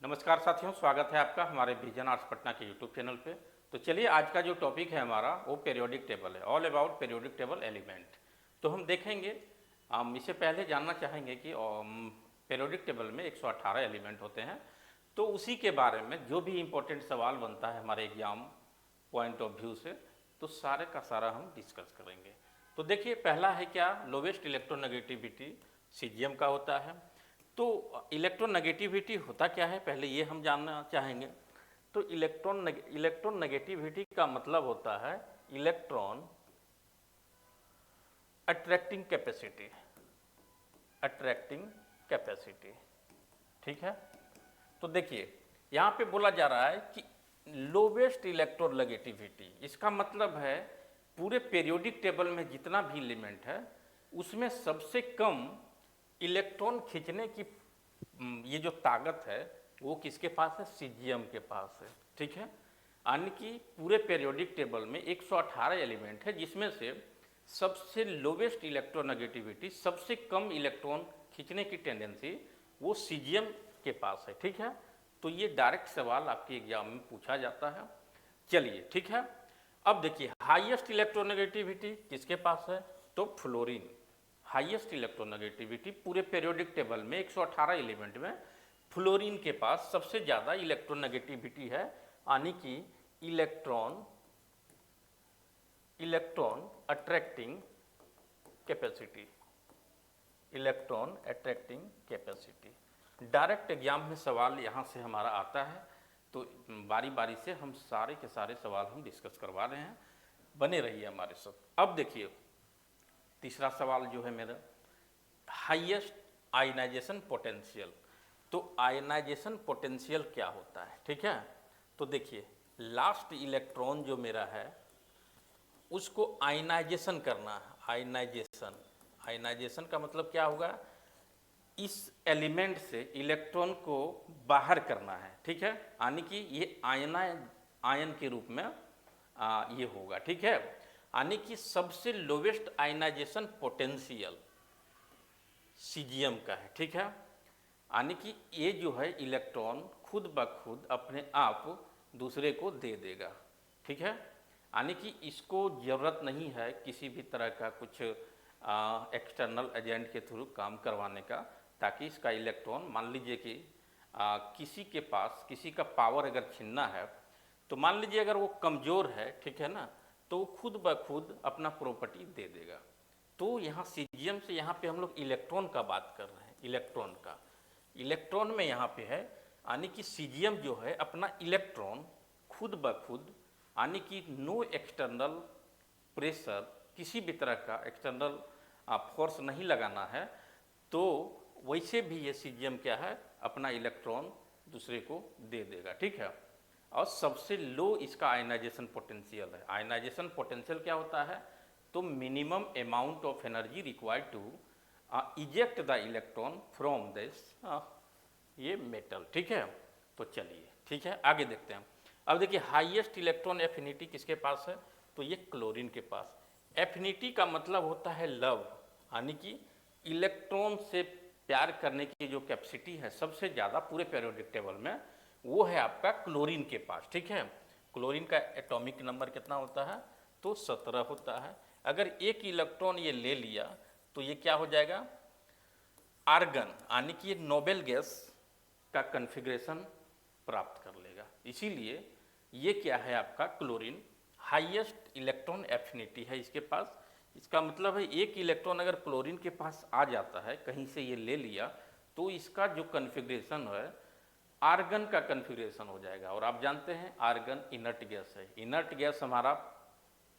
नमस्कार साथियों, स्वागत है आपका हमारे विजन आर्ट्स पटना के यूट्यूब चैनल पे। तो चलिए, आज का जो टॉपिक है हमारा वो पीरियोडिक टेबल है, all about periodic table element. तो हम देखेंगे, हम इससे पहले जानना चाहेंगे कि पीरियोडिक टेबल में 118 एलिमेंट होते हैं। तो उसी के बारे में जो भी इम्पोर्टेंट सवाल बनता है हमारे एग्जाम पॉइंट ऑफ व्यू से, तो सारे का सारा हम डिस्कस करेंगे। तो देखिए, पहला है क्या, लोवेस्ट इलेक्ट्रोनेगेटिविटी सीजीएम का होता है। तो इलेक्ट्रोनेगेटिविटी होता क्या है, पहले ये हम जानना चाहेंगे। तो इलेक्ट्रोनेगेटिविटी का मतलब होता है electron attracting capacity, attracting capacity. ठीक है। तो देखिए, यहाँ पे बोला जा रहा है कि लोवेस्ट इलेक्ट्रोनेगेटिविटी, इसका मतलब है पूरे पीरियोडिक टेबल में जितना भी एलिमेंट है उसमें सबसे कम इलेक्ट्रॉन खींचने की ये जो ताकत है वो किसके पास है, सीजीएम के पास है। ठीक है। यानी कि पूरे पीरियोडिक टेबल में 118 एलिमेंट है, जिसमें से सबसे लोवेस्ट इलेक्ट्रोनेगेटिविटी, सबसे कम इलेक्ट्रॉन खींचने की टेंडेंसी वो सीजीएम के पास है। ठीक है। तो ये डायरेक्ट सवाल आपके एग्जाम में पूछा जाता है। चलिए, ठीक है। अब देखिए, हाईएस्ट इलेक्ट्रोनेगेटिविटी किसके पास है, तो फ्लोरीन। हाईएस्ट इलेक्ट्रोनेगेटिविटी पूरे पीरियोडिक टेबल में 118 एलिमेंट में फ्लोरीन के पास सबसे ज़्यादा इलेक्ट्रोनेगेटिविटी है, यानी कि electron attracting capacity, electron attracting capacity. Direct exam में सवाल यहाँ से हमारा आता है, तो बारी बारी से हम सारे के सारे सवाल हम डिस्कस करवा रहे हैं, बने रहिए हमारे साथ। अब देखिए, तीसरा सवाल जो है मेरा, हाईएस्ट आयनाइजेशन पोटेंशियल। तो आयनाइजेशन पोटेंशियल क्या होता है, ठीक है। तो देखिए, लास्ट इलेक्ट्रॉन जो मेरा है उसको आयनाइजेशन करना है। आयनाइजेशन का मतलब क्या होगा, इस एलिमेंट से इलेक्ट्रॉन को बाहर करना है। ठीक है। यानी कि ये आयन के रूप में ये होगा। ठीक है। यानी कि सबसे लोवेस्ट आयनाइजेशन पोटेंशियल सीजीएम का है। ठीक है। यानी कि ये जो है इलेक्ट्रॉन खुद ब खुद अपने आप दूसरे को दे देगा। ठीक है। यानी कि इसको ज़रूरत नहीं है किसी भी तरह का कुछ एक्सटर्नल एजेंट के थ्रू काम करवाने का, ताकि इसका इलेक्ट्रॉन, मान लीजिए कि किसी के पास किसी का पावर अगर छीनना है, तो मान लीजिए अगर वो कमज़ोर है, ठीक है ना, तो खुद ब खुद अपना प्रॉपर्टी दे देगा। तो यहाँ सीजीएम से यहाँ पे हम लोग इलेक्ट्रॉन का बात कर रहे हैं, इलेक्ट्रॉन का। इलेक्ट्रॉन में यहाँ पे है, यानी कि सीजीएम जो है अपना इलेक्ट्रॉन खुद ब खुद, यानी कि नो एक्सटर्नल प्रेशर, किसी भी तरह का एक्सटर्नल फोर्स नहीं लगाना है, तो वैसे भी ये सीजीएम क्या है, अपना इलेक्ट्रॉन दूसरे को दे देगा। ठीक है। और सबसे लो इसका आयनाइजेशन पोटेंशियल है। आयनाइजेशन पोटेंशियल क्या होता है, तो minimum amount of energy required to eject the electron from this ये मेटल। ठीक है। तो चलिए, ठीक है, आगे देखते हैं। अब देखिए, हाईएस्ट इलेक्ट्रॉन एफिनिटी किसके पास है, तो ये क्लोरीन के पास। एफिनिटी का मतलब होता है लव, यानी कि इलेक्ट्रॉन से प्यार करने की जो कैपेसिटी है सबसे ज़्यादा पूरे पीरियोडिक टेबल में, वो है आपका क्लोरीन के पास। ठीक है। क्लोरीन का एटॉमिक नंबर कितना होता है, तो 17 होता है। अगर एक इलेक्ट्रॉन ये ले लिया तो ये क्या हो जाएगा, आर्गन, यानी कि ये नोबेल गैस का कन्फिग्रेशन प्राप्त कर लेगा। इसीलिए ये क्या है, आपका क्लोरीन हाईएस्ट इलेक्ट्रॉन एफिनिटी है इसके पास। इसका मतलब है एक इलेक्ट्रॉन अगर क्लोरीन के पास आ जाता है, कहीं से ये ले लिया, तो इसका जो कन्फिग्रेशन है आर्गन का कन्फिग्रेशन हो जाएगा। और आप जानते हैं आर्गन इनर्ट गैस है। इनर्ट गैस हमारा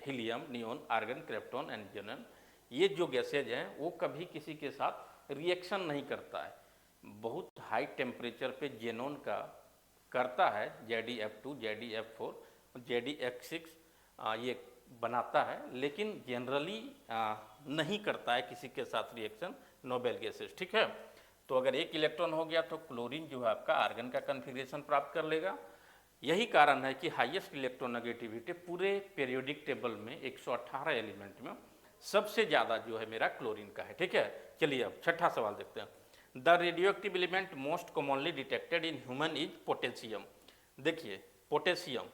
helium, neon, argon, krypton and xenon, ये जो गैसेज हैं वो कभी किसी के साथ रिएक्शन नहीं करता है। बहुत हाई टेम्परेचर पे जेनॉन का करता है, JdF2, JdF4, JdX6 ये बनाता है, लेकिन जनरली नहीं करता है किसी के साथ रिएक्शन नोबेल गैसेज। ठीक है। तो अगर एक इलेक्ट्रॉन हो गया तो क्लोरीन जो है आपका आर्गन का कन्फिग्रेशन प्राप्त कर लेगा। यही कारण है कि हाईएस्ट इलेक्ट्रोनेगेटिविटी पूरे पीरियोडिक टेबल में 118 एलिमेंट में सबसे ज़्यादा जो है मेरा क्लोरीन का है। ठीक है। चलिए, अब छठा सवाल देखते हैं। The radio active element most commonly detected in human is potassium. देखिए पोटेशियम,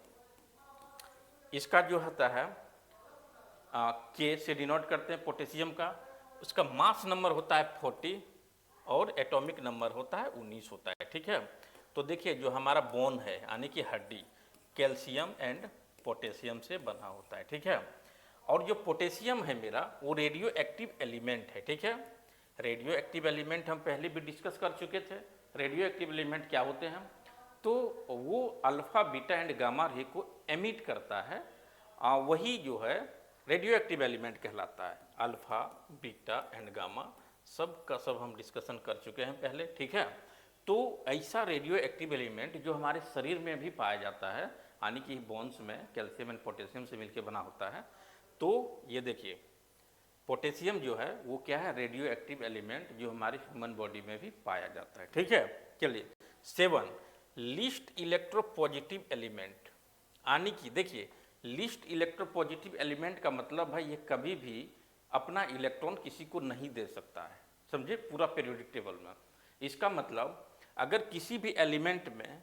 इसका जो होता है के से डिनोट करते हैं पोटेशियम का, उसका मास नंबर होता है 40 और एटॉमिक नंबर होता है 19 होता है, ठीक है। तो देखिए जो हमारा बोन है यानी कि हड्डी, कैल्शियम एंड पोटेशियम से बना होता है, ठीक है। और जो पोटेशियम है मेरा वो रेडियो एक्टिव एलिमेंट है, ठीक है। रेडियो एक्टिव एलिमेंट हम पहले भी डिस्कस कर चुके थे। रेडियो एक्टिव एलिमेंट क्या होते हैं, तो वो alpha beta and gamma ray को एमिट करता है, वही जो है रेडियो एक्टिव एलिमेंट कहलाता है। अल्फा बीटा एंड गामा सब का सब हम डिस्कशन कर चुके हैं पहले, ठीक है। तो ऐसा रेडियो एक्टिव एलिमेंट जो हमारे शरीर में भी पाया जाता है, यानी कि बोन्स में कैल्शियम एंड पोटेशियम से मिलकर बना होता है। तो ये देखिए पोटेशियम जो है वो क्या है, रेडियो एक्टिव एलिमेंट जो हमारी ह्यूमन बॉडी में भी पाया जाता है, ठीक है। चलिए 7 लीस्ट इलेक्ट्रोपॉजिटिव एलिमेंट, यानी कि देखिए लीस्ट इलेक्ट्रोपॉजिटिव एलिमेंट का मतलब है ये कभी भी अपना इलेक्ट्रॉन किसी को नहीं दे सकता है, समझे, पूरा पीरियोडिक टेबल में। इसका मतलब अगर किसी भी एलिमेंट में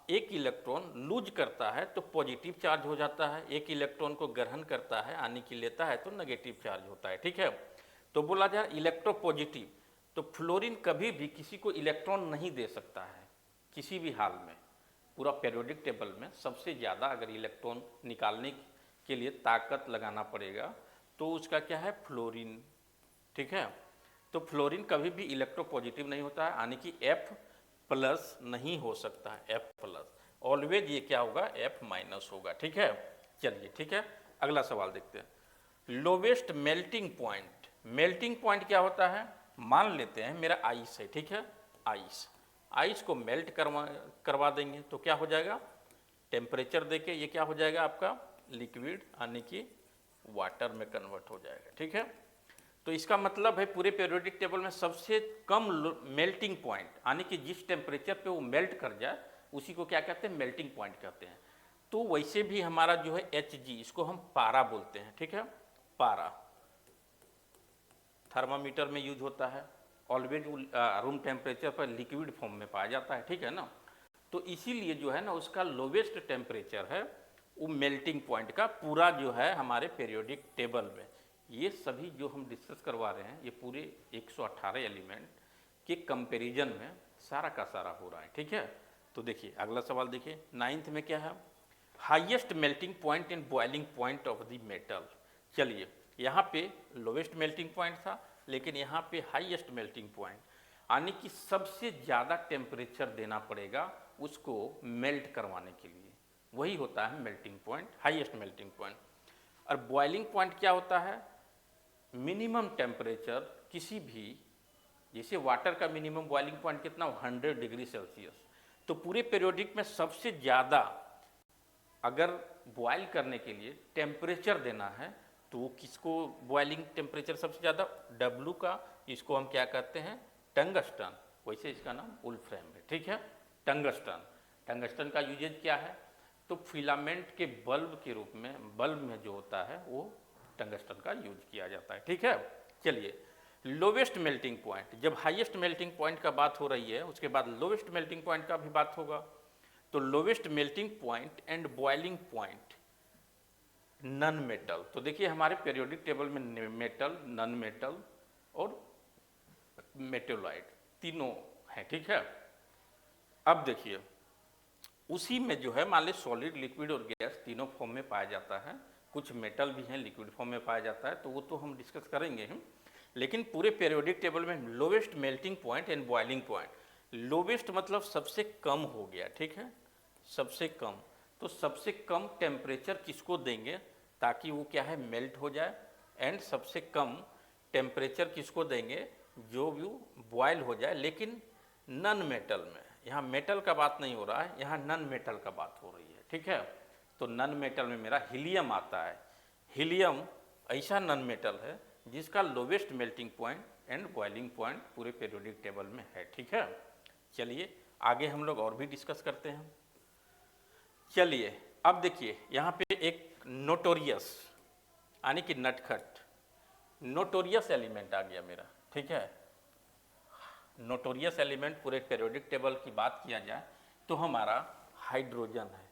एक इलेक्ट्रॉन लूज करता है तो पॉजिटिव चार्ज हो जाता है, एक इलेक्ट्रॉन को ग्रहण करता है यानी कि लेता है तो नेगेटिव चार्ज होता है, ठीक है। तो बोला जाए इलेक्ट्रोपॉजिटिव, तो फ्लोरीन कभी भी किसी को इलेक्ट्रॉन नहीं दे सकता है किसी भी हाल में। पूरा पीरियोडिक टेबल में सबसे ज़्यादा अगर इलेक्ट्रॉन निकालने के लिए ताकत लगाना पड़ेगा तो उसका क्या है, फ्लोरीन, ठीक है। तो फ्लोरीन कभी भी इलेक्ट्रोपॉजिटिव नहीं होता है, यानी कि F+ नहीं हो सकता है, F+, ऑलवेज ये क्या होगा, F- होगा, ठीक है। चलिए ठीक है, अगला सवाल देखते हैं। Lowest melting point, melting point क्या होता है, मान लेते हैं मेरा आइस है, ठीक है, आइस को मेल्ट करवा देंगे तो क्या हो जाएगा, टेम्परेचर देके ये क्या हो जाएगा आपका लिक्विड यानी कि वाटर में कन्वर्ट हो जाएगा, ठीक है। तो इसका मतलब है पूरे पीरियोडिक टेबल में सबसे कम मेल्टिंग पॉइंट, यानी कि जिस टेम्परेचर पे वो मेल्ट कर जाए उसी को क्या कहते हैं, मेल्टिंग पॉइंट कहते हैं। तो वैसे भी हमारा जो है Hg, इसको हम पारा बोलते हैं, ठीक है। पारा थर्मामीटर में यूज होता है, ऑलवेज रूम टेम्परेचर पर लिक्विड फॉर्म में पाया जाता है, ठीक है ना। तो इसीलिए जो है ना उसका लोवेस्ट टेम्परेचर है वो मेल्टिंग पॉइंट का पूरा जो है हमारे पीरियोडिक टेबल में। ये सभी जो हम डिस्कस करवा रहे हैं ये पूरे 118 एलिमेंट के कंपैरिजन में सारा का सारा हो रहा है, ठीक है। तो देखिए अगला सवाल देखिए, 9th में क्या है, highest melting point in boiling point of the metal. चलिए यहाँ पे लोवेस्ट मेल्टिंग पॉइंट था, लेकिन यहाँ पे हाईएस्ट मेल्टिंग पॉइंट, यानी कि सबसे ज़्यादा टेम्परेचर देना पड़ेगा उसको मेल्ट करवाने के लिए, वही होता है melting point, highest melting point. और बॉइलिंग पॉइंट क्या होता है, मिनिमम टेम्परेचर किसी भी, जैसे वाटर का मिनिमम बॉइलिंग पॉइंट कितना, 100 डिग्री सेल्सियस। तो पूरे पीरियोडिक में सबसे ज़्यादा अगर बॉयल करने के लिए टेम्परेचर देना है तो किसको बॉइलिंग टेम्परेचर सबसे ज़्यादा, W का, इसको हम क्या कहते हैं, टंगस्टन, वैसे इसका नाम वुल्फ्रेम है, ठीक है। टंगस्टन का यूजेज क्या है, तो फिलामेंट के बल्ब के रूप में, बल्ब में जो होता है वो टंगस्टन का यूज किया जाता है, ठीक है। चलिए लोवेस्ट मेल्टिंग पॉइंट, जब हाईएस्ट मेल्टिंग पॉइंट का बात हो रही है उसके बाद लोवेस्ट मेल्टिंग पॉइंट का भी बात होगा। तो lowest melting point and boiling point non metal, तो देखिए हमारे पीरियोडिक टेबल में मेटल, नन मेटल और मेटेलॉइड तीनों हैं, ठीक है। अब देखिए उसी में जो है मान ली सॉलिड, लिक्विड और गैस तीनों फॉर्म में पाया जाता है, कुछ मेटल भी हैं लिक्विड फॉर्म में पाया जाता है, तो वो तो हम डिस्कस करेंगे हम। लेकिन पूरे पीरियोडिक टेबल में lowest melting point and boiling point, lowest मतलब सबसे कम हो गया, ठीक है, सबसे कम। तो सबसे कम टेम्परेचर किसको देंगे ताकि वो क्या है, मेल्ट हो जाए, एंड सबसे कम टेम्परेचर किसको देंगे, जो भी बॉयल हो जाए, लेकिन नन मेटल में। यहाँ मेटल का बात नहीं हो रहा है, यहाँ नन मेटल का बात हो रही है, ठीक है। तो नन मेटल में मेरा हीलियम आता है। हीलियम ऐसा नन मेटल है जिसका lowest melting point and boiling point पूरे पीरियोडिक टेबल में है, ठीक है। चलिए आगे हम लोग और भी डिस्कस करते हैं। चलिए अब देखिए यहाँ पे एक नोटोरियस यानी कि नटखट, नोटोरियस एलिमेंट आ गया मेरा, ठीक है। नोटोरियस एलिमेंट पूरे पीरियोडिक टेबल की बात किया जाए तो हमारा हाइड्रोजन है,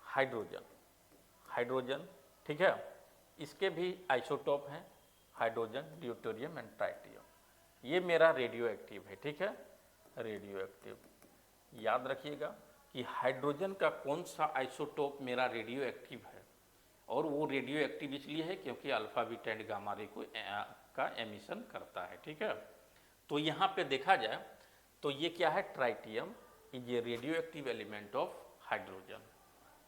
हाइड्रोजन, हाइड्रोजन, ठीक है। इसके भी आइसोटोप हैं, हाइड्रोजन, ड्यूटेरियम एंड ट्राइटियम। ये मेरा रेडियो एक्टिव है, ठीक है, रेडियो एक्टिव। याद रखिएगा कि हाइड्रोजन का कौन सा आइसोटोप मेरा रेडियो एक्टिव है, और वो रेडियो एक्टिव इसलिए है क्योंकि alpha beta and gamma ray को का एमिशन करता है, ठीक है। तो यहाँ पे देखा जाए तो ये क्या है, tritium is a radio active element of hydrogen.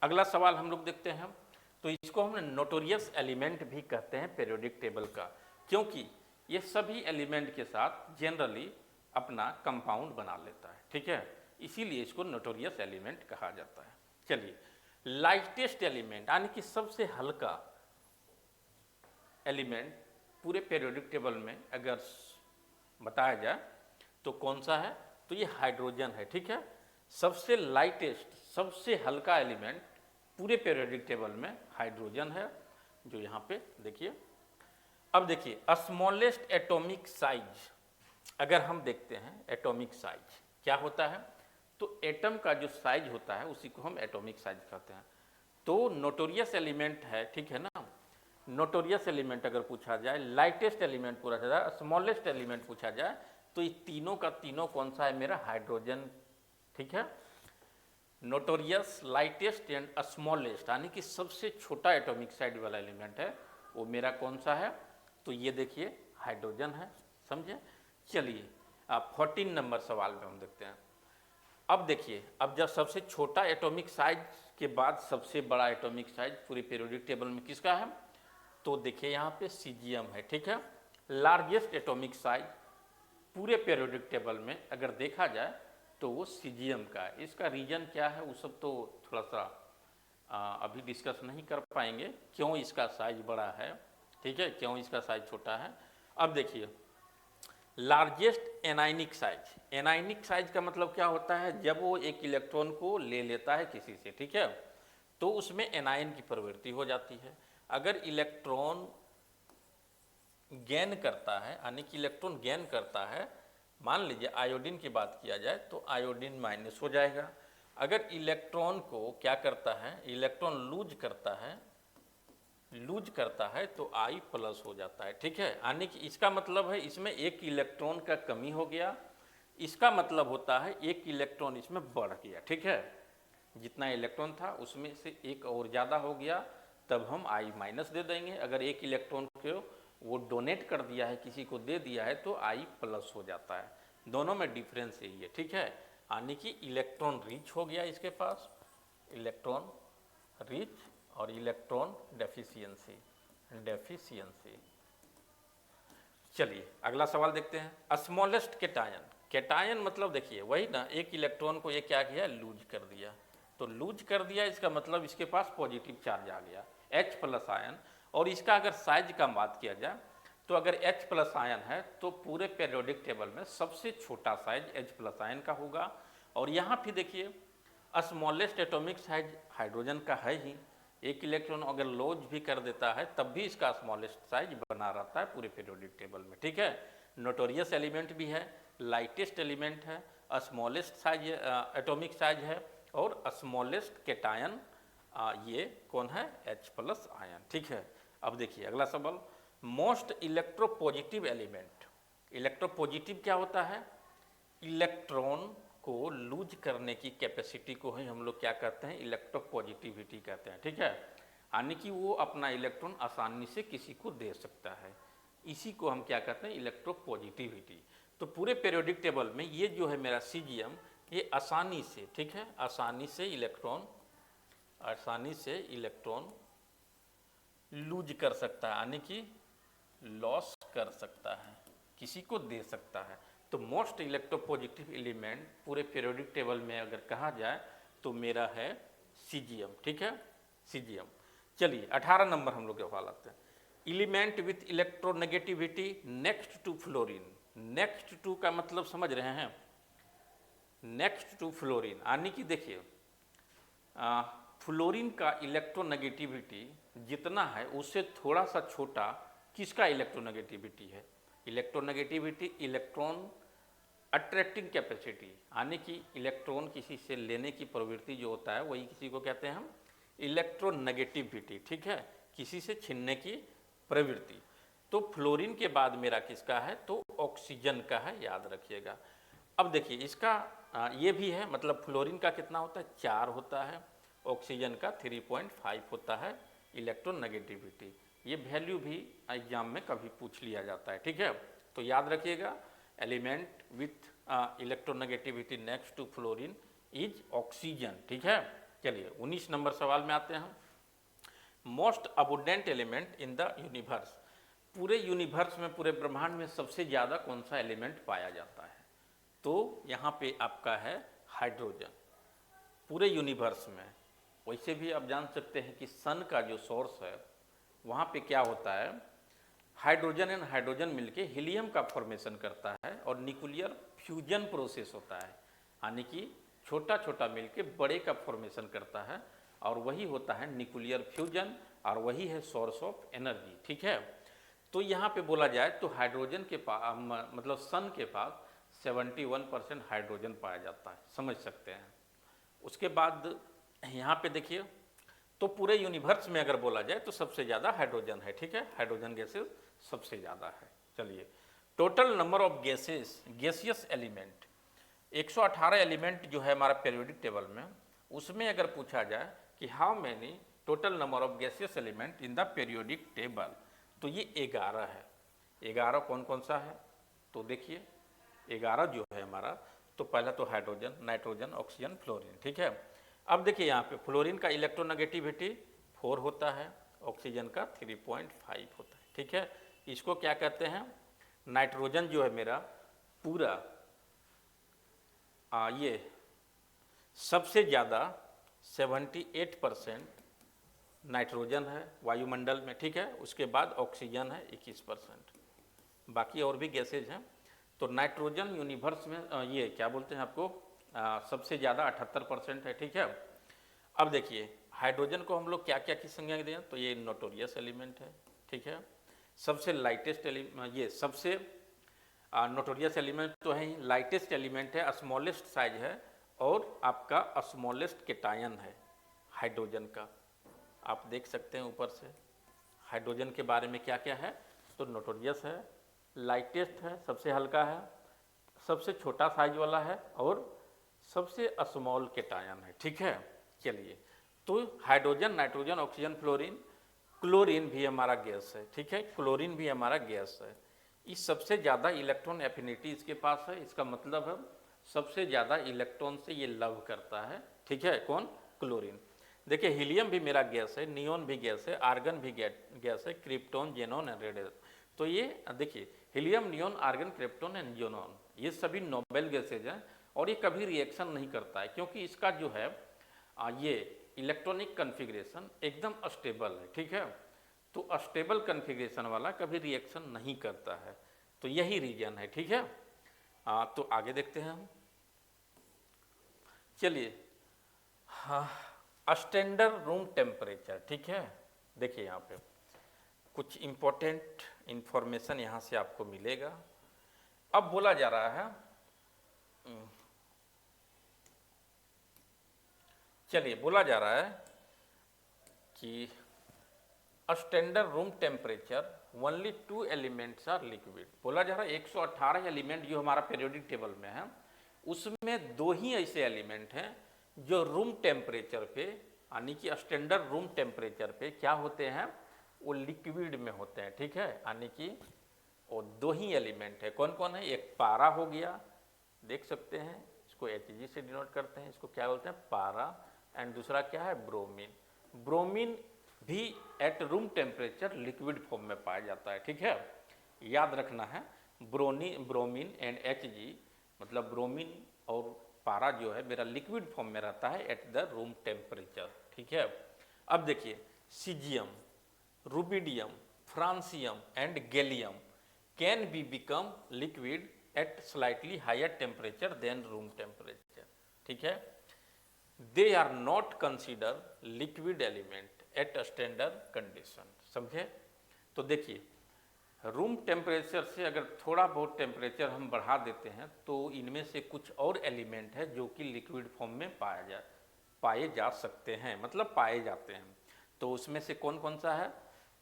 अगला सवाल हम लोग देखते हैं, तो इसको हम नोटोरियस एलिमेंट भी कहते हैं पीरियोडिक टेबल का, क्योंकि ये सभी एलिमेंट के साथ जनरली अपना कंपाउंड बना लेता है, ठीक है, इसीलिए इसको नोटोरियस एलिमेंट कहा जाता है। चलिए, लाइटेस्ट एलिमेंट यानी कि सबसे हल्का एलिमेंट पूरे पीरियोडिक टेबल में अगर बताया जाए तो कौन सा है, तो ये हाइड्रोजन है, ठीक है। सबसे लाइटेस्ट, सबसे हल्का एलिमेंट पूरे पीरियोडिक टेबल में हाइड्रोजन है, जो यहाँ पे देखिए। अब देखिए स्मॉलेस्ट एटॉमिक साइज, अगर हम देखते हैं एटॉमिक साइज क्या होता है, तो एटम का जो साइज होता है उसी को हम एटॉमिक साइज कहते हैं। तो नोटोरियस एलिमेंट है, ठीक है ना, नोटोरियस एलिमेंट अगर पूछा जाए, लाइटेस्ट एलिमेंट पूछा जाए, स्मॉलेस्ट एलिमेंट पूछा जाए, तो ये तीनों का तीनों कौन सा है, मेरा हाइड्रोजन, ठीक है। नोटोरियस, लाइटेस्ट एंड स्मॉलेस्ट यानी कि सबसे छोटा एटॉमिक साइज वाला एलिमेंट है वो मेरा कौन सा है, तो ये देखिए हाइड्रोजन है, समझे। चलिए 14 नंबर सवाल में हम देखते हैं। अब देखिए, अब जब सबसे छोटा एटॉमिक साइज के बाद सबसे बड़ा एटॉमिक साइज पूरे पीरियोडिक टेबल में किसका है, तो देखिए यहाँ पे सीजियम है, ठीक है। लार्जेस्ट एटॉमिक साइज पूरे पीरियोडिक टेबल में अगर देखा जाए तो वो सीजियम का है। इसका रीजन क्या है वो सब तो थोड़ा सा अभी डिस्कस नहीं कर पाएंगे, क्यों इसका साइज बड़ा है, ठीक है, क्यों इसका साइज छोटा है। अब देखिए largest anionic size, anionic size का मतलब क्या होता है, जब वो एक इलेक्ट्रॉन को ले लेता है किसी से, ठीक है, तो उसमें एनायन की प्रवृत्ति हो जाती है। अगर इलेक्ट्रॉन गेन करता है, यानी कि इलेक्ट्रॉन गेन करता है, मान लीजिए आयोडीन की बात किया जाए तो आयोडीन माइनस हो जाएगा। अगर इलेक्ट्रॉन को क्या करता है, इलेक्ट्रॉन लूज करता है तो आई प्लस हो जाता है, ठीक है। यानी कि इसका मतलब है इसमें एक इलेक्ट्रॉन का कमी हो गया, इसका मतलब होता है एक इलेक्ट्रॉन इसमें बढ़ गया, ठीक है। जितना इलेक्ट्रॉन था उसमें से एक और ज़्यादा हो गया, तब हम आई माइनस दे देंगे। अगर एक इलेक्ट्रॉन को वो डोनेट कर दिया है, किसी को दे दिया है, तो आई प्लस हो जाता है। दोनों में डिफरेंस यही है, ठीक है। यानी कि इलेक्ट्रॉन रिच हो गया इसके पास, इलेक्ट्रॉन रिच और इलेक्ट्रॉन डेफिशिएंसी। चलिए अगला सवाल देखते हैं। स्मॉलेस्ट केटायन, केटायन मतलब देखिए वही ना, एक इलेक्ट्रॉन को ये क्या किया, लूज कर दिया, तो लूज कर दिया इसका मतलब इसके पास पॉजिटिव चार्ज आ गया, H प्लस आयन। और इसका अगर साइज का बात किया जाए तो अगर H प्लस आयन है तो पूरे पीरियोडिक टेबल में सबसे छोटा साइज H प्लस आयन का होगा। और यहाँ भी देखिए स्मॉलेस्ट एटॉमिक साइज हाइड्रोजन का है ही, एक इलेक्ट्रॉन अगर लॉज भी कर देता है तब भी इसका स्मॉलेस्ट साइज बना रहता है पूरे पीरियोडिक टेबल में, ठीक है। नोटोरियस एलिमेंट भी है, लाइटेस्ट एलिमेंट है, स्मॉलेस्ट साइज एटॉमिक साइज है, और स्मॉलेस्ट केटायन ये कौन है, H प्लस आयन, ठीक है। अब देखिए अगला सवाल, मोस्ट इलेक्ट्रोपॉजिटिव एलिमेंट। इलेक्ट्रोपॉजिटिव क्या होता है, इलेक्ट्रॉन को लूज करने की कैपेसिटी को ही हम लोग क्या कहते हैं, इलेक्ट्रोपॉजिटिविटी कहते हैं, ठीक है। यानी कि वो अपना इलेक्ट्रॉन आसानी से किसी को दे सकता है, इसी को हम क्या कहते हैं, इलेक्ट्रोपॉजिटिविटी। तो पूरे पीरियोडिक टेबल में ये जो है मेरा सीजियम, ये आसानी से, ठीक है, आसानी से इलेक्ट्रॉन लूज कर सकता है, यानी कि लॉस कर सकता है, किसी को दे सकता है। तो मोस्ट इलेक्ट्रोपॉजिटिव एलिमेंट पूरे पीरियोडिक टेबल में अगर कहा जाए तो मेरा है सीजियम, ठीक है, सीजियम। चलिए 18 नंबर हम लोग के सवाल आते हैं। Element with electronegativity next to fluorine. Next to का मतलब समझ रहे हैं, नेक्स्ट टू फ्लोरीन, यानी कि देखिए फ्लोरीन का इलेक्ट्रोनेगेटिविटी जितना है उससे थोड़ा सा छोटा किसका इलेक्ट्रोनेगेटिविटी है। इलेक्ट्रोनेगेटिविटी इलेक्ट्रॉन अट्रैक्टिंग कैपेसिटी, यानी कि इलेक्ट्रॉन किसी से लेने की प्रवृत्ति जो होता है वही किसी को कहते हैं हम इलेक्ट्रोनेगेटिविटी, ठीक है, किसी से छीनने की प्रवृत्ति। तो फ्लोरीन के बाद मेरा किसका है, तो ऑक्सीजन का है, याद रखिएगा। अब देखिए इसका ये भी है, मतलब फ्लोरीन का कितना होता है, 4 होता है, ऑक्सीजन का 3.5 होता है इलेक्ट्रोनेगेटिविटी। ये वैल्यू भी एग्जाम में कभी पूछ लिया जाता है, ठीक है। तो याद रखिएगा, element with electronegativity next to fluorine is oxygen, ठीक है। चलिए 19 नंबर सवाल में आते हैं। Most abundant element in the universe, पूरे यूनिवर्स में, पूरे ब्रह्मांड में सबसे ज़्यादा कौन सा एलिमेंट पाया जाता है, तो यहाँ पे आपका है हाइड्रोजन, पूरे यूनिवर्स में। वैसे भी आप जान सकते हैं कि सन का जो सोर्स है वहाँ पे क्या होता है, हाइड्रोजन एंड हाइड्रोजन मिलके हीलियम का फॉर्मेशन करता है और न्यूक्लियर फ्यूजन प्रोसेस होता है, यानी कि छोटा छोटा मिलके बड़े का फॉर्मेशन करता है, और वही होता है न्यूक्लियर फ्यूजन, और वही है सोर्स ऑफ एनर्जी, ठीक है। तो यहाँ पे बोला जाए तो हाइड्रोजन के पास, मतलब सन के पास 71% हाइड्रोजन पाया जाता है, समझ सकते हैं। उसके बाद यहाँ पे देखिए, तो पूरे यूनिवर्स में अगर बोला जाए तो सबसे ज़्यादा हाइड्रोजन है, ठीक है, हाइड्रोजन गैसेस सबसे ज़्यादा है। चलिए total number of gases, gaseous element, 118 element जो है हमारा पीरियोडिक टेबल में, उसमें अगर पूछा जाए कि how many total number of gaseous element in the periodic table, तो ये 11 है। 11 कौन कौन सा है, तो देखिए 11 जो है हमारा, तो पहला तो हाइड्रोजन, नाइट्रोजन, ऑक्सीजन, फ्लोरीन, ठीक है। अब देखिए यहाँ पे फ्लोरीन का इलेक्ट्रोनेगेटिविटी 4 होता है, ऑक्सीजन का 3.5 होता है, ठीक है। इसको क्या कहते हैं, नाइट्रोजन जो है मेरा पूरा ये सबसे ज़्यादा 78% नाइट्रोजन है वायुमंडल में, ठीक है। उसके बाद ऑक्सीजन है 21%, बाकी और भी गैसेज हैं। तो नाइट्रोजन यूनिवर्स में ये क्या बोलते हैं आपको, सबसे ज़्यादा 78% है, ठीक है। अब देखिए हाइड्रोजन को हम लोग क्या क्या की संज्ञा दें, तो ये नोटोरियस एलिमेंट है, ठीक है। सबसे लाइटेस्ट एलिमेंट, ये सबसे नोटोरियस एलिमेंट तो है ही, लाइटेस्ट एलिमेंट है, स्मॉलेस्ट साइज है, और आपका स्मॉलेस्ट केटायन है हाइड्रोजन का। आप देख सकते हैं ऊपर से हाइड्रोजन के बारे में क्या क्या है, तो नोटोरियस है, लाइटेस्ट है, सबसे हल्का है, सबसे छोटा साइज वाला है, और सबसे स्मॉल केटायन है, ठीक है। चलिए तो hydrogen, nitrogen, oxygen, fluorine, chlorine भी हमारा गैस है, ठीक है, क्लोरीन भी हमारा गैस है। इस सबसे ज़्यादा इलेक्ट्रॉन एफिनिटी इसके पास है, इसका मतलब है सबसे ज़्यादा इलेक्ट्रॉन से ये लव करता है, ठीक है, कौन, क्लोरीन। देखिए हीलियम भी मेरा गैस है, नियोन भी गैस है, आर्गन भी गैस है, क्रिप्टॉन, जेनॉन एंड रेडियम। तो ये देखिए helium, neon, argon, krypton and xenon, ये सभी नोबेल गैसेज हैं, और ये कभी रिएक्शन नहीं करता है, क्योंकि इसका जो है ये इलेक्ट्रॉनिक कन्फिग्रेशन एकदम स्टेबल है, ठीक है। तो स्टेबल कन्फिग्रेशन वाला कभी रिएक्शन नहीं करता है, तो यही रीजन है, ठीक है। तो आगे देखते हैं हम। चलिए हाँ, स्टैंडर्ड रूम टेम्परेचर, ठीक है। देखिए यहाँ पे कुछ इम्पोर्टेंट इंफॉर्मेशन यहाँ से आपको मिलेगा। अब बोला जा रहा है, चलिए बोला जा रहा है कि standard room temperature only 2 elements are liquid. बोला जा रहा है 118 एलिमेंट जो हमारा पीरियोडिक टेबल में है, उसमें 2 ही ऐसे एलिमेंट हैं जो रूम टेम्परेचर पे, यानी कि स्टैंडर्ड रूम टेम्परेचर पे क्या होते हैं, वो लिक्विड में होते हैं, ठीक है। यानी कि वो 2 ही एलिमेंट है, कौन कौन है, एक पारा हो गया, देख सकते हैं, इसको Hg से डिनोट करते हैं, इसको क्या बोलते हैं, पारा, एंड दूसरा क्या है, ब्रोमीन। ब्रोमीन भी eight room temperature liquid form में पाया जाता है, ठीक है, याद रखना है। ब्रोमीन एंड Hg, मतलब ब्रोमीन और पारा जो है मेरा लिक्विड फॉर्म में रहता है एट द रूम टेम्परेचर, ठीक है। अब देखिए caesium, rubidium, francium and gallium can be become liquid at slightly higher temperature than room temperature, ठीक है। They are not consider liquid element at standard condition, समझे। तो देखिए रूम टेम्परेचर से अगर थोड़ा बहुत टेम्परेचर हम बढ़ा देते हैं तो इनमें से कुछ और एलिमेंट है जो कि लिक्विड फॉर्म में पाए जा सकते हैं, मतलब पाए जाते हैं। तो उसमें से कौन कौन सा है?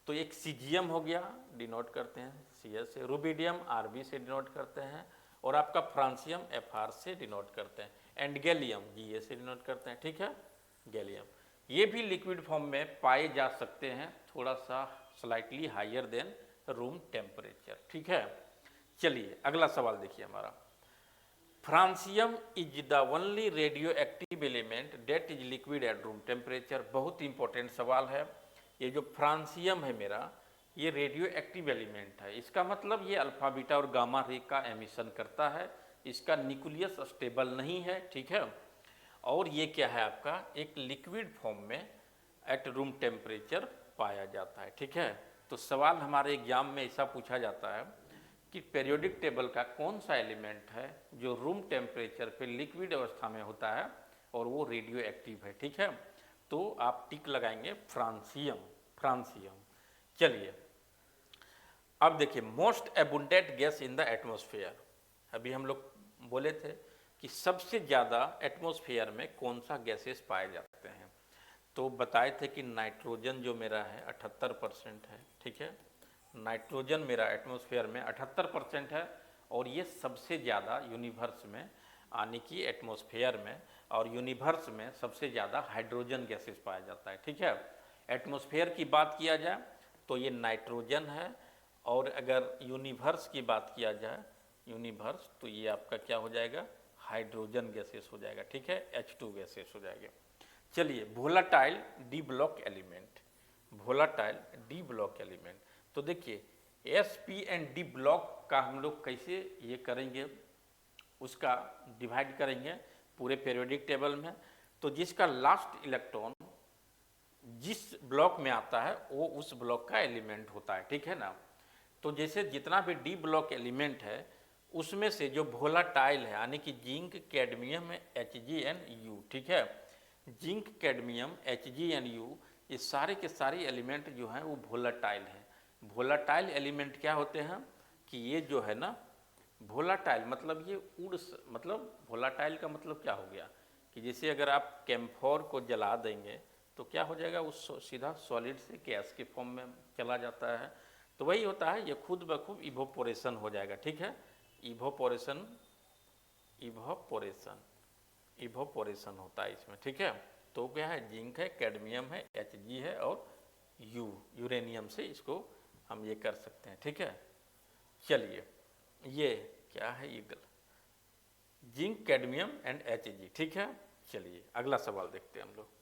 तो एक सीजियम हो गया, डिनोट करते हैं CS से, रुबिडियम RB से डिनोट करते हैं, और आपका फ्रांसियम FR से डिनोट करते हैं, एंड गैलियम GA से डिनोट करते हैं। ठीक है, गैलियम ये भी लिक्विड फॉर्म में पाए जा सकते हैं, थोड़ा सा slightly higher than room temperature. ठीक है, चलिए अगला सवाल देखिए हमारा। Francium is the only radio active element that is liquid at room temperature. बहुत इंपॉर्टेंट सवाल है। ये जो फ्रांसियम है मेरा, ये रेडियो एक्टिव एलिमेंट है। इसका मतलब ये अल्फा बीटा और गामा रे का एमिशन करता है। इसका न्यूक्लियस स्टेबल नहीं है। ठीक है, और ये क्या है आपका, एक लिक्विड फॉर्म में एट रूम टेम्परेचर पाया जाता है। ठीक है, तो सवाल हमारे एग्जाम में ऐसा पूछा जाता है कि पीरियोडिक टेबल का कौन सा एलिमेंट है जो रूम टेम्परेचर पे लिक्विड अवस्था में होता है और वो रेडियो एक्टिव है। ठीक है, तो आप टिक लगाएंगे फ्रांसियम, फ्रांसियम। चलिए अब देखिए, most abundant gas in the atmosphere. अभी हम लोग बोले थे कि सबसे ज़्यादा एटमॉस्फेयर में कौन सा गैसेस पाए जाते हैं, तो बताए थे कि नाइट्रोजन जो मेरा है 78% है। ठीक है, नाइट्रोजन मेरा एटमॉस्फेयर में 78% है, और ये सबसे ज़्यादा यूनिवर्स में, यानी कि एटमॉस्फेयर में और यूनिवर्स में सबसे ज़्यादा हाइड्रोजन गैसेस पाया जाता है। ठीक है, एटमॉस्फेयर की बात किया जाए तो ये नाइट्रोजन है, और अगर यूनिवर्स की बात किया जाए, यूनिवर्स, तो ये आपका क्या हो जाएगा, हाइड्रोजन गैसेस हो जाएगा। ठीक है, H2 गैसेस हो जाएगा। चलिए, volatile D block element, volatile D block element, तो देखिए SP एंड डी ब्लॉक का हम लोग कैसे ये करेंगे, उसका डिवाइड करेंगे पूरे पीरियोडिक टेबल में। तो जिसका लास्ट इलेक्ट्रॉन जिस ब्लॉक में आता है वो उस ब्लॉक का एलिमेंट होता है। ठीक है ना, तो जैसे जितना भी डी ब्लॉक एलिमेंट है उसमें से जो वोलाटाइल है, यानी कि जिंक, कैडमियम, HgNu। ठीक है, जिंक, कैडमियम, HgNu, ये सारे के सारे एलिमेंट जो हैं वो वोलाटाइल हैं। वोलाटाइल एलिमेंट क्या होते हैं कि ये जो है ना, वोलाटाइल मतलब ये मतलब वोलाटाइल का मतलब क्या हो गया कि जैसे अगर आप कैम्फोर को जला देंगे तो क्या हो जाएगा, उस सीधा सॉलिड से गैस के फॉर्म में चला जाता है। तो वही होता है, ये खुद ब खुद इवोपोरेशन हो जाएगा। ठीक है, इवोपोरेशन, इवोपोरेशन, इवोपोरेशन होता है इसमें। ठीक है, तो क्या है, जिंक है, कैडमियम है, Hg है, और यूरेनियम से इसको हम ये कर सकते हैं। ठीक है, चलिए ये क्या है, eagle, zinc, cadmium and Hg। ठीक है, चलिए अगला सवाल देखते हैं हम लोग।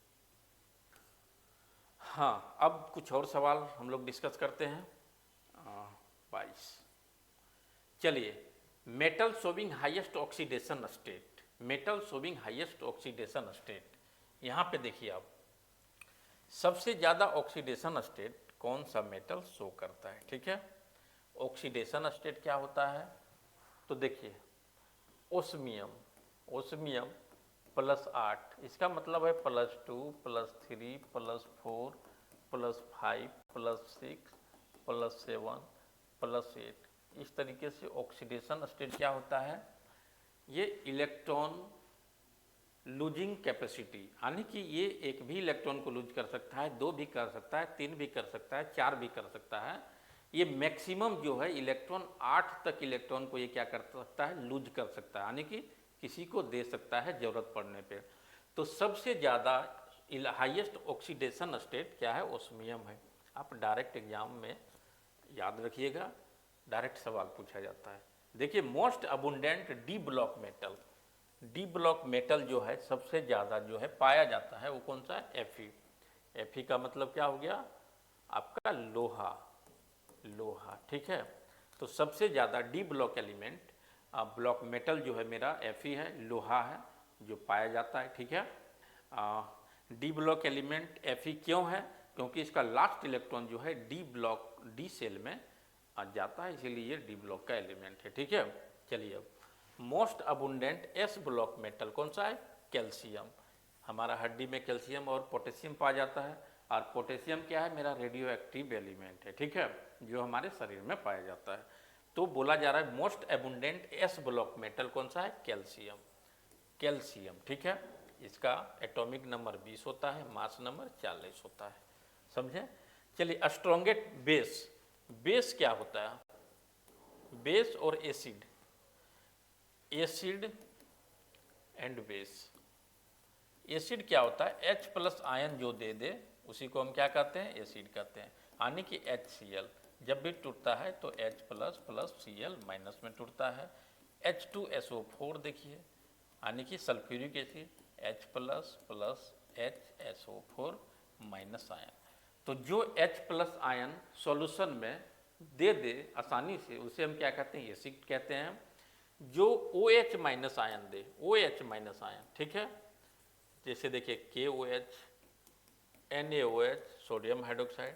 हाँ, अब कुछ और सवाल हम लोग डिस्कस करते हैं। 22, चलिए, metal showing highest oxidation state, metal showing highest oxidation state, यहाँ पे देखिए आप, सबसे ज़्यादा ऑक्सीडेशन स्टेट कौन सा मेटल शो करता है। ठीक है, ऑक्सीडेशन स्टेट क्या होता है, तो देखिए ओस्मियम, ओस्मियम +8, इसका मतलब है +2, +3, +4, +5, +6, +7, +8। इस तरीके से ऑक्सीडेशन स्टेट क्या होता है, ये इलेक्ट्रॉन लूजिंग कैपेसिटी, यानी कि ये एक भी इलेक्ट्रॉन को लूज कर सकता है, 2 भी कर सकता है, 3 भी कर सकता है, 4 भी कर सकता है। ये मैक्सिमम जो है इलेक्ट्रॉन 8 तक इलेक्ट्रॉन को ये क्या कर सकता है, लूज कर सकता है, यानी कि किसी को दे सकता है ज़रूरत पड़ने पे। तो सबसे ज़्यादा हाईएस्ट ऑक्सीडेशन स्टेट क्या है, ओस्मियम है। आप डायरेक्ट एग्जाम में याद रखिएगा, डायरेक्ट सवाल पूछा जाता है। देखिए, most abundant D block metal, D block metal जो है सबसे ज़्यादा जो है पाया जाता है वो कौन सा है, Fe। Fe का मतलब क्या हो गया आपका, लोहा, लोहा। ठीक है, तो सबसे ज़्यादा D block element, block metal जो है मेरा Fe है, लोहा है जो पाया जाता है। ठीक है, डी ब्लॉक एलिमेंट Fe क्यों है, क्योंकि इसका लास्ट इलेक्ट्रॉन जो है डी ब्लॉक, डी सेल में जाता है, इसीलिए ये डी ब्लॉक का एलिमेंट है। ठीक है, चलिए अब मोस्ट अबुंडेंट S ब्लॉक मेटल कौन सा है, कैल्शियम। हमारा हड्डी में कैल्शियम और पोटेशियम पाया जाता है, और पोटेशियम क्या है, मेरा रेडियो एक्टिव एलिमेंट है, ठीक है, जो हमारे शरीर में पाया जाता है। तो बोला जा रहा है मोस्ट एबुंडेंट एस ब्लॉक मेटल कौन सा है, कैल्शियम। कैल्शियम, ठीक है, इसका एटॉमिक नंबर 20 होता है, मास नंबर 40 होता है, समझे। चलिए स्ट्रॉन्गेस्ट बेस, बेस क्या होता है, बेस और acid, acid and base. Acid क्या होता है, H प्लस आयन जो दे दे उसी को हम क्या कहते हैं, एसिड कहते हैं। यानी कि HCl जब भी टूटता है तो H plus plus Cl minus में टूटता है। H2SO4 देखिए, यानी कि sulphuric acid, H plus plus HSO4 minus ion. तो जो H प्लस आयन सॉल्यूशन में दे दे आसानी से उसे हम क्या कहते हैं, एसिड कहते हैं। जो OH माइनस आयन दे, OH माइनस आयन, ठीक है, जैसे देखिए KOH, NaOH, सोडियम हाइड्रोक्साइड,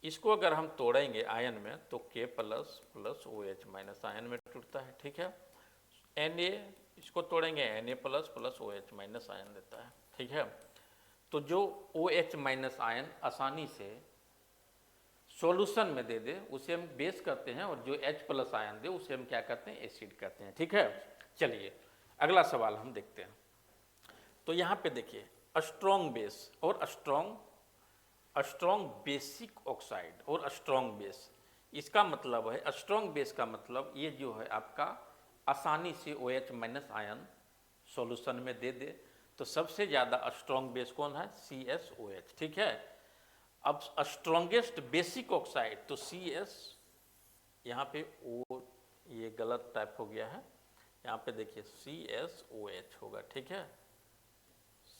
इसको अगर हम तोड़ेंगे आयन में तो K plus plus OH minus ion में टूटता है, ठीक है। Na इसको तोड़ेंगे Na plus plus OH minus ion देता है, ठीक है। तो जो OH माइनस आयन आसानी से सॉल्यूशन में दे दे उसे हम बेस कहते हैं, और जो H प्लस आयन दे उसे हम क्या कहते हैं, एसिड कहते हैं, ठीक है। चलिए अगला सवाल हम देखते हैं। तो यहाँ पे देखिए स्ट्रॉन्ग बेस और स्ट्रॉन्ग बेसिक ऑक्साइड और स्ट्रॉन्ग बेस, इसका मतलब है स्ट्रॉन्ग बेस का मतलब ये जो है आपका आसानी से OH माइनस आयन सॉल्यूशन में दे दे। तो सबसे ज़्यादा स्ट्रॉन्ग बेस कौन है, CSOH, ठीक है। अब स्ट्रॉन्गेस्ट बेसिक ऑक्साइड तो CS, यहाँ पे O ये गलत टाइप हो गया है, यहाँ पे देखिए CSOH होगा, ठीक है,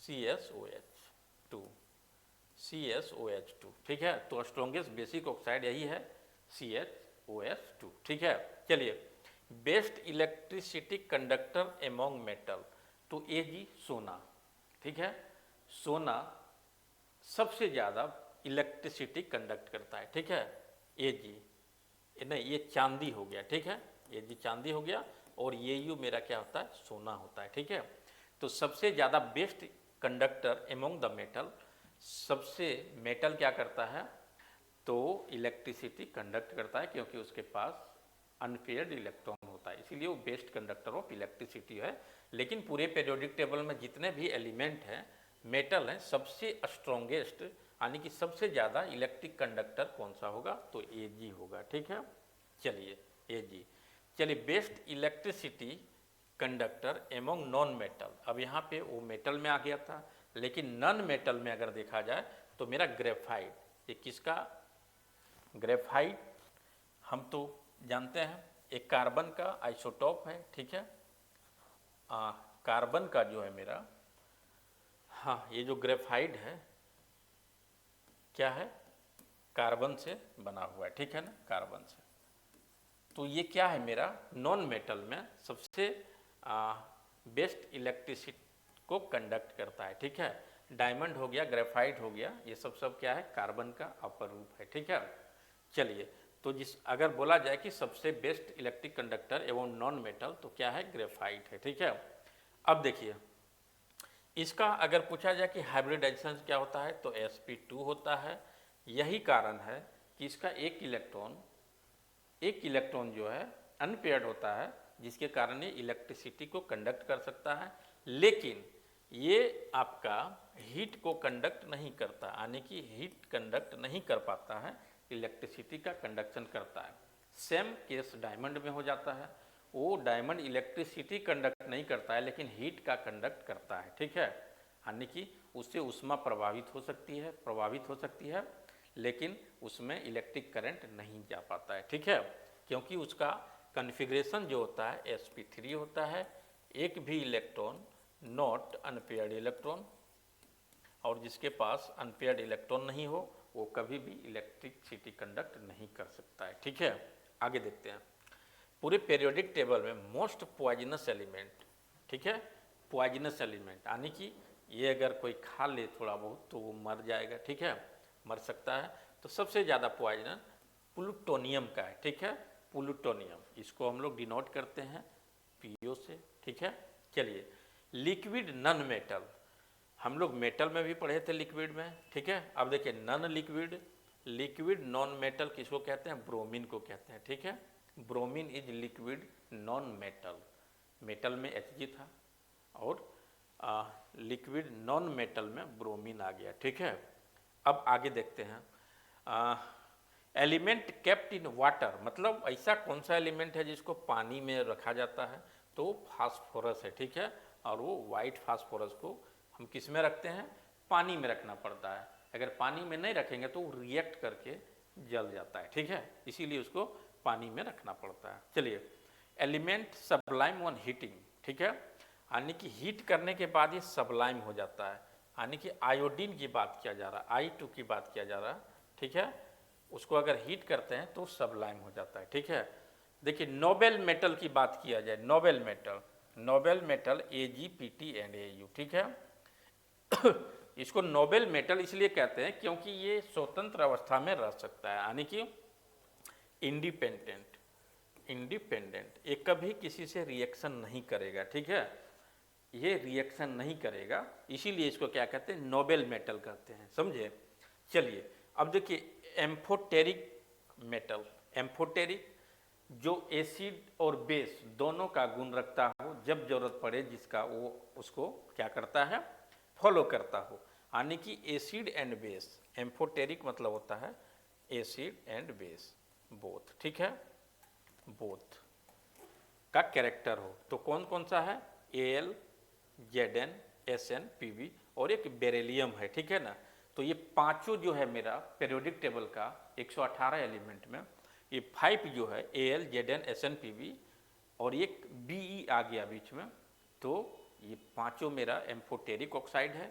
CSOH2, ठीक है। तो स्ट्रॉन्गेस्ट बेसिक ऑक्साइड यही है CSOH2, ठीक है। चलिए best electricity conductor among metal, तो Ag सोना, ठीक है, सोना सबसे ज़्यादा इलेक्ट्रिसिटी कंडक्ट करता है, ठीक है। Ag नहीं, ये चांदी हो गया, ठीक है, Ag चांदी हो गया, और Au मेरा क्या होता है, सोना होता है, ठीक है। तो सबसे ज़्यादा best conductor among the metal, सबसे मेटल क्या करता है, तो इलेक्ट्रिसिटी कंडक्ट करता है, क्योंकि उसके पास अनपेयर्ड इलेक्ट्रॉन होता है, इसीलिए वो बेस्ट कंडक्टर ऑफ इलेक्ट्रिसिटी है। लेकिन पूरे पीरियोडिक टेबल में जितने भी एलिमेंट हैं, मेटल हैं, सबसे स्ट्रॉन्गेस्ट यानी कि सबसे ज़्यादा इलेक्ट्रिक कंडक्टर कौन सा होगा, तो Ag होगा, ठीक है। चलिए Ag, चलिए best electricity conductor among non metal, अब यहाँ पे वो मेटल में आ गया था, लेकिन नॉन मेटल में अगर देखा जाए तो मेरा ग्रेफाइट, ये किसका, ग्रेफाइट हम तो जानते हैं एक कार्बन का आइसोटोप है, ठीक है। कार्बन का जो है मेरा, हाँ, ये जो ग्रेफाइट है क्या है, कार्बन से बना हुआ है, ठीक है ना, कार्बन से। तो ये क्या है मेरा नॉन मेटल में सबसे बेस्ट इलेक्ट्रिसिटी को कंडक्ट करता है, ठीक है। डायमंड हो गया, ग्रेफाइट हो गया, ये सब क्या है, कार्बन का अपर रूप है, ठीक है। चलिए तो जिस अगर बोला जाए कि सबसे बेस्ट इलेक्ट्रिक कंडक्टर एवं नॉन मेटल, तो क्या है, ग्रेफाइट है, ठीक है। अब देखिए इसका अगर पूछा जाए कि हाइब्रिडाइजेशन क्या होता है, तो sp2 होता है। यही कारण है कि इसका एक इलेक्ट्रॉन जो है अनपेयर्ड होता है, जिसके कारण ये इलेक्ट्रिसिटी को कंडक्ट कर सकता है, लेकिन ये आपका हीट को कंडक्ट नहीं करता, यानी कि हीट कंडक्ट नहीं कर पाता है, इलेक्ट्रिसिटी का कंडक्शन करता है। सेम केस डायमंड में हो जाता है, वो डायमंड इलेक्ट्रिसिटी कंडक्ट नहीं करता है, लेकिन हीट का कंडक्ट करता है, ठीक है। यानी कि उससे ऊष्मा प्रभावित हो सकती है, लेकिन उसमें इलेक्ट्रिक करंट नहीं जा पाता है, ठीक है, क्योंकि उसका कॉन्फ़िगरेशन जो होता है sp3 होता है, एक भी इलेक्ट्रॉन नॉट अनपेयर्ड इलेक्ट्रॉन, और जिसके पास अनपेयर्ड इलेक्ट्रॉन नहीं हो वो कभी भी इलेक्ट्रिसिटी कंडक्ट नहीं कर सकता है, ठीक है। आगे देखते हैं पूरे पीरियोडिक टेबल में मोस्ट पॉइजनस एलिमेंट, ठीक है, पॉइजनस एलिमेंट यानी कि ये अगर कोई खा ले थोड़ा बहुत तो वो मर जाएगा, ठीक है, मर सकता है। तो सबसे ज़्यादा पॉइजन प्लूटोनियम का है, ठीक है, प्लूटोनियम, इसको हम लोग डिनोट करते हैं PO से, ठीक है। चलिए लिक्विड नॉन मेटल, हम लोग मेटल में भी पढ़े थे लिक्विड में, ठीक है। अब देखिए non liquid, liquid non metal किसको कहते हैं, ब्रोमीन को कहते हैं, ठीक है। Bromine is liquid non metal, metal में Hg था और लिक्विड नॉन मेटल में ब्रोमीन आ गया, ठीक है। अब आगे देखते हैं, एलिमेंट केप्ट इन वाटर, मतलब ऐसा कौन सा एलिमेंट है जिसको पानी में रखा जाता है, तो फास्फोरस है, ठीक है। और वो वाइट फास्फोरस को हम किस में रखते हैं, पानी में रखना पड़ता है। अगर पानी में नहीं रखेंगे तो वो रिएक्ट करके जल जाता है, ठीक है, इसीलिए उसको पानी में रखना पड़ता है। चलिए, एलिमेंट सबलाइम ऑन हीटिंग, ठीक है, यानी कि हीट करने के बाद ये सबलाइम हो जाता है, यानी कि आयोडीन की बात किया जा रहा है, I2 की बात किया जा रहा है, ठीक है। उसको अगर हीट करते हैं तो सबलाइम हो जाता है, ठीक है। देखिए नोबेल मेटल की बात किया जाए, Nobel metal, Nobel metal Ag, Pt and Au, ठीक है। इसको नोबेल मेटल इसलिए कहते हैं क्योंकि ये स्वतंत्र अवस्था में रह सकता है, यानी कि इंडिपेंडेंट, इंडिपेंडेंट, ये कभी किसी से रिएक्शन नहीं करेगा, ठीक है, ये रिएक्शन नहीं करेगा, इसीलिए इसको क्या कहते हैं, नोबेल मेटल कहते हैं, समझे। चलिए अब देखिए एम्फोटेरिक मेटल, एम्फोटेरिक जो एसिड और बेस दोनों का गुण रखता हो, जब जरूरत पड़े जिसका वो उसको क्या करता है, फॉलो करता हो, यानी कि एसिड एंड बेस, एम्फोटेरिक मतलब होता है एसिड एंड बेस बोथ, ठीक है, बोथ का कैरेक्टर हो। तो कौन कौन सा है, Al, Zn, Sn, Pb और एक बेरिलियम है, ठीक है ना। तो ये पांचों जो है मेरा पीरियोडिक टेबल का 118 एलिमेंट में ये 5 जो है Al, Zn, Sn, Pb और एक Be आ गया बीच में, तो ये पांचों मेरा एम्फोटेरिक ऑक्साइड है।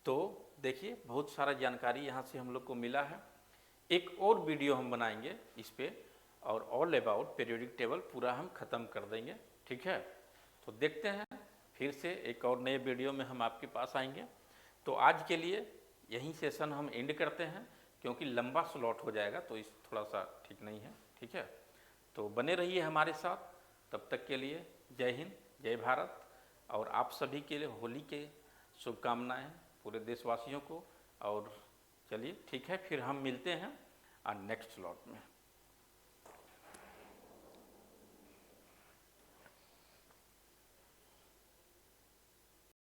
तो देखिए बहुत सारा जानकारी यहाँ से हम लोग को मिला है। एक और वीडियो हम बनाएंगे इस पे और ऑल अबाउट पीरियोडिक टेबल पूरा हम ख़त्म कर देंगे, ठीक है। तो देखते हैं फिर से एक और नए वीडियो में हम आपके पास आएंगे। तो आज के लिए यहीं सेशन हम एंड करते हैं क्योंकि लंबा स्लॉट हो जाएगा, तो इस थोड़ा सा ठीक नहीं है, ठीक है। तो बने रहिए हमारे साथ, तब तक के लिए जय हिंद, जय भारत, और आप सभी के लिए होली के शुभकामनाएं पूरे देशवासियों को। और चलिए ठीक है, फिर हम मिलते हैं नेक्स्ट स्लॉट में।